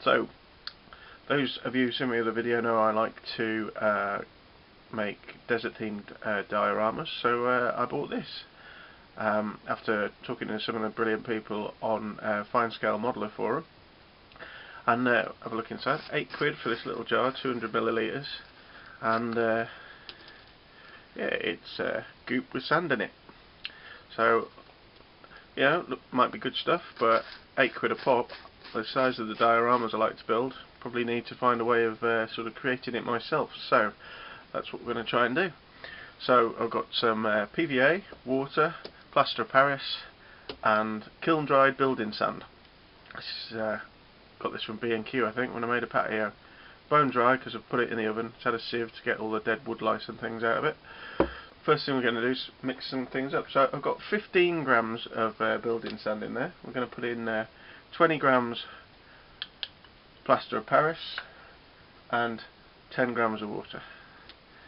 So, those of you who see me the video know I like to make desert themed dioramas, so I bought this. After talking to some of the brilliant people on Fine Scale Modeler forum, and have a look inside. £8 for this little jar, 200 millilitres, and yeah, it's goop with sand in it. So, yeah, look, might be good stuff, but £8 a pop. The size of the dioramas I like to build, probably need to find a way of sort of creating it myself. So that's what we're going to try and do. So I've got some PVA, water, plaster of Paris, and kiln dried building sand. Got this from B&Q, I think, when I made a patio. Bone dry because I've put it in the oven. It's had a sieve to get all the dead wood lice and things out of it. First thing we're going to do is mix some things up. So I've got 15 grams of building sand in there. We're going to put in 20 grams plaster of Paris and 10 grams of water.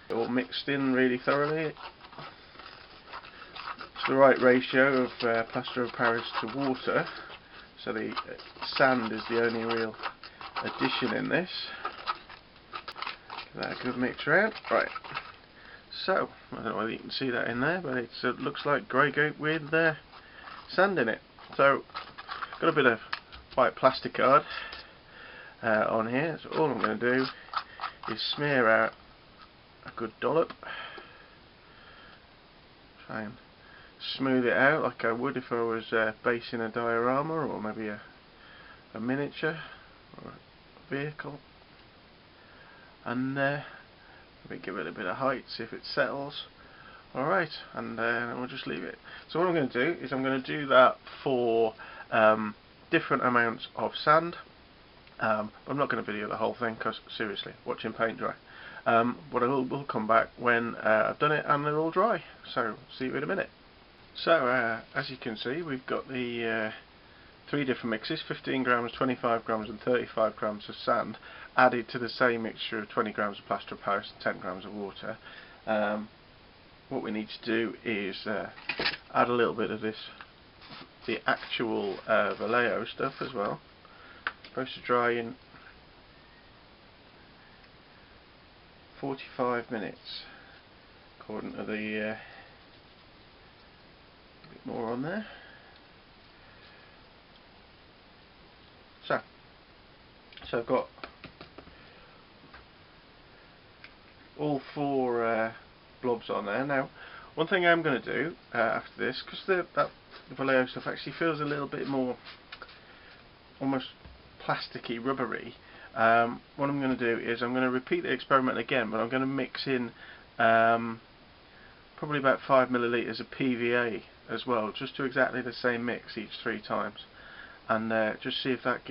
It all mixed in really thoroughly. It's the right ratio of plaster of Paris to water, so the sand is the only real addition in this. Give that a good mix around. Right. So, I don't know whether you can see that in there, but it looks like grey goop with sand in it. So, got a bit of white plastic card on here, so all I'm going to do is smear out a good dollop. Try and smooth it out like I would if I was basing a diorama, or maybe a miniature or a vehicle. And maybe give it a bit of height, see if it settles. Alright, and we'll just leave it. So what I'm going to do is I'm going to do that for different amounts of sand. I'm not going to video the whole thing because, seriously, watching paint dry. But I will come back when I've done it and they're all dry. So, see you in a minute. So, as you can see, we've got the 3 different mixes, 15 grams, 25 grams and 35 grams of sand, added to the same mixture of 20 grams of plaster of Paris and 10 grams of water. What we need to do is add a little bit of this, the actual Vallejo stuff as well. Supposed to dry in 45 minutes, according to the bit more on there. So I've got all 4 blobs on there. Now, one thing I'm going to do after this, because that Vallejo stuff actually feels a little bit more almost plasticky, rubbery. What I'm going to do is I'm going to repeat the experiment again, but I'm going to mix in probably about 5 millilitres of PVA as well, just to exactly the same mix each 3 times, and just see if that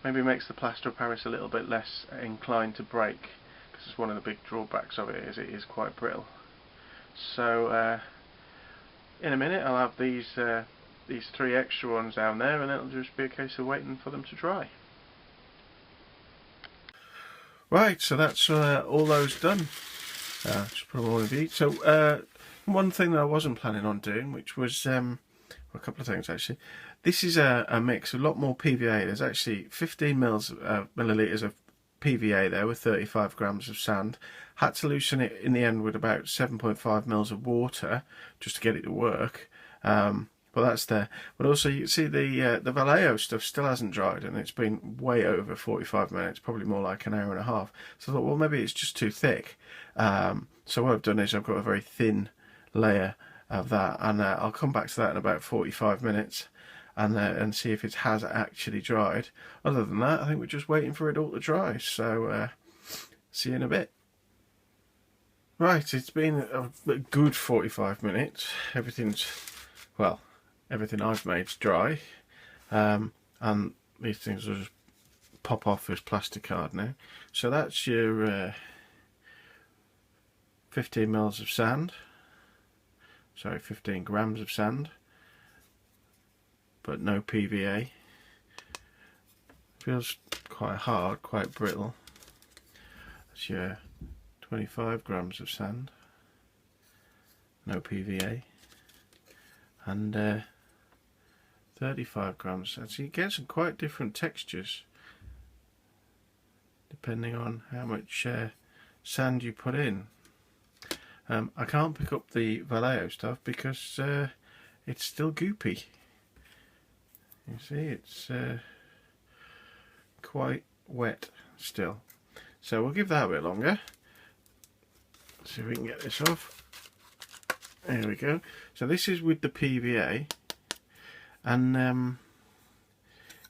maybe makes the plaster of Paris a little bit less inclined to break, because it's one of the big drawbacks of it is quite brittle. So in a minute I'll have these 3 extra ones down there, and it'll just be a case of waiting for them to dry. Right, so that's all those done. Just put them all in the heat. So one thing that I wasn't planning on doing, which was a couple of things actually. This is a mix, a lot more PVA. There's actually 15 millilitres of PVA there with 35 grams of sand. Had to loosen it in the end with about 7.5 mils of water just to get it to work. But that's there. But also you can see the Vallejo stuff still hasn't dried, and it's been way over 45 minutes, probably more like an hour and a half. So I thought, well, maybe it's just too thick. So what I've done is I've got a very thin layer of that, and I'll come back to that in about 45 minutes and see if it has actually dried. Other than that, I think we're just waiting for it all to dry. So see you in a bit. Right, it's been a good 45 minutes. Everything I've made's dry, and these things will just pop off as plastic card now. So that's your 15 mils of sand, sorry, 15 grams of sand, but no PVA. Feels quite hard, quite brittle. That's your 25 grams of sand, no PVA, and 35 grams. So you get some quite different textures depending on how much sand you put in. I can't pick up the Vallejo stuff because it's still goopy. You see, it's quite wet still. So we'll give that a bit longer. See if we can get this off. There we go. So this is with the PVA, and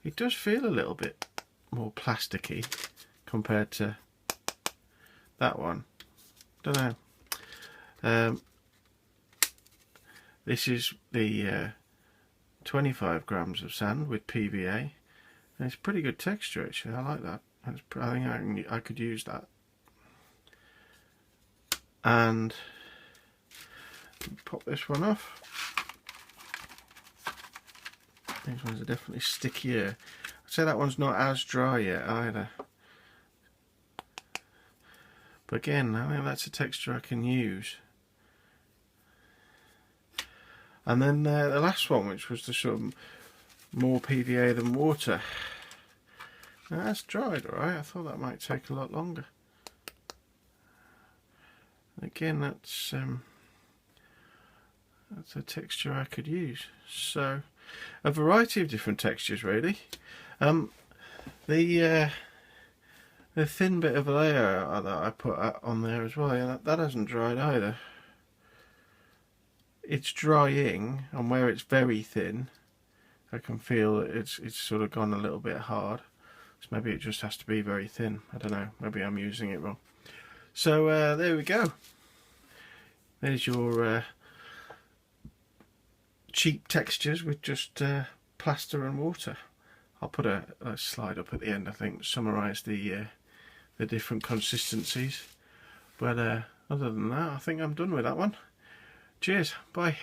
it does feel a little bit more plasticky compared to that one. Don't know. This is the 25 grams of sand with PVA, and it's pretty good texture actually. I like that. I think I could use that. And pop this one off. These ones are definitely stickier. I'd say that one's not as dry yet either. But again, I think that's a texture I can use. And then the last one, which was the sort of more PVA than water. Now that's dried alright. I thought that might take a lot longer. And again, that's a texture I could use. So a variety of different textures really. The thin bit of layer that I put on there as well, yeah, that hasn't dried either. It's drying, and where it's very thin I can feel it's sort of gone a little bit hard. So maybe it just has to be very thin. I don't know, maybe I'm using it wrong. So there we go. There's your cheap textures with just plaster and water. I'll put a slide up at the end, I think, to summarise the different consistencies. But other than that, I think I'm done with that one. Cheers, bye.